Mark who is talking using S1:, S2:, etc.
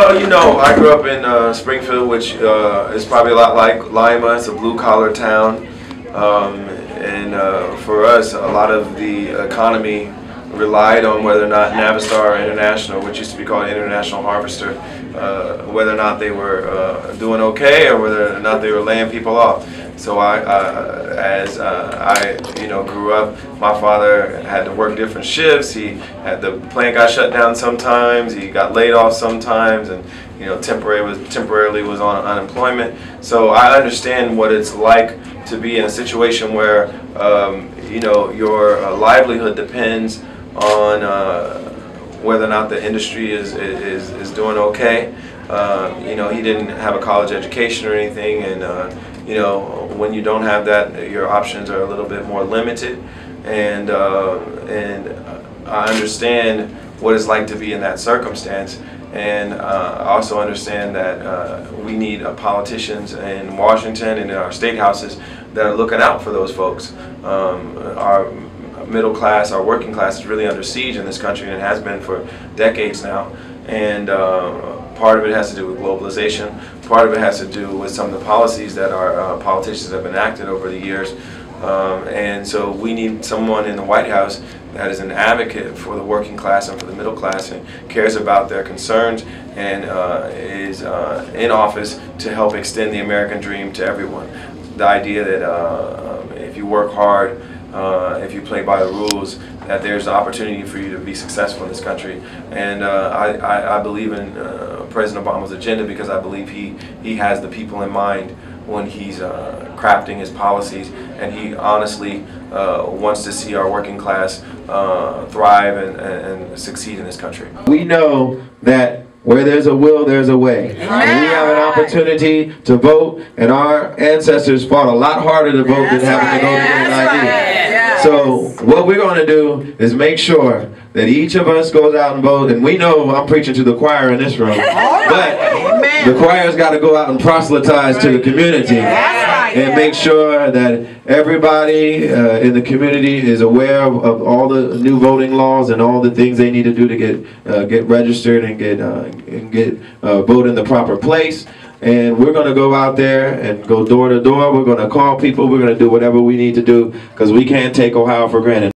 S1: Well, you know, I grew up in Springfield, which is probably a lot like Lima. It's a blue-collar town. For us, a lot of the economy relied on whether or not Navistar International, which used to be called International Harvester, whether or not they were doing okay or whether or not they were laying people off. So as I grew up, my father had to work different shifts. The plant got shut down sometimes. He got laid off sometimes, and temporarily was on unemployment. So I understand what it's like to be in a situation where your livelihood depends on whether or not the industry is doing okay. He didn't have a college education or anything, and when you don't have that, your options are a little bit more limited. And I understand what it's like to be in that circumstance. And I also understand that we need politicians in Washington and in our state houses that are looking out for those folks. Our middle class, our working class is really under siege in this country, and it has been for decades now. And part of it has to do with globalization. Part of it has to do with some of the policies that our politicians have enacted over the years. And so we need someone in the White House that is an advocate for the working class and for the middle class and cares about their concerns and is in office to help extend the American dream to everyone. The idea that if you work hard, if you play by the rules, that there's an opportunity for you to be successful in this country. And I believe in President Obama's agenda because I believe he has the people in mind when he's crafting his policies, and he honestly wants to see our working class thrive and succeed in this country.
S2: We know that where there's a will, there's a way. And we have an opportunity to vote, and our ancestors fought a lot harder to vote than having to go to get an ID. So what we're going to do is make sure that each of us goes out and vote. And we know I'm preaching to the choir in this room, but the choir's got to go out and proselytize to the community and make sure that everybody in the community is aware of all the new voting laws and all the things they need to do to get registered and get vote in the proper place. And we're going to go out there and go door to door. We're going to call people. We're going to do whatever we need to do because we can't take Ohio for granted.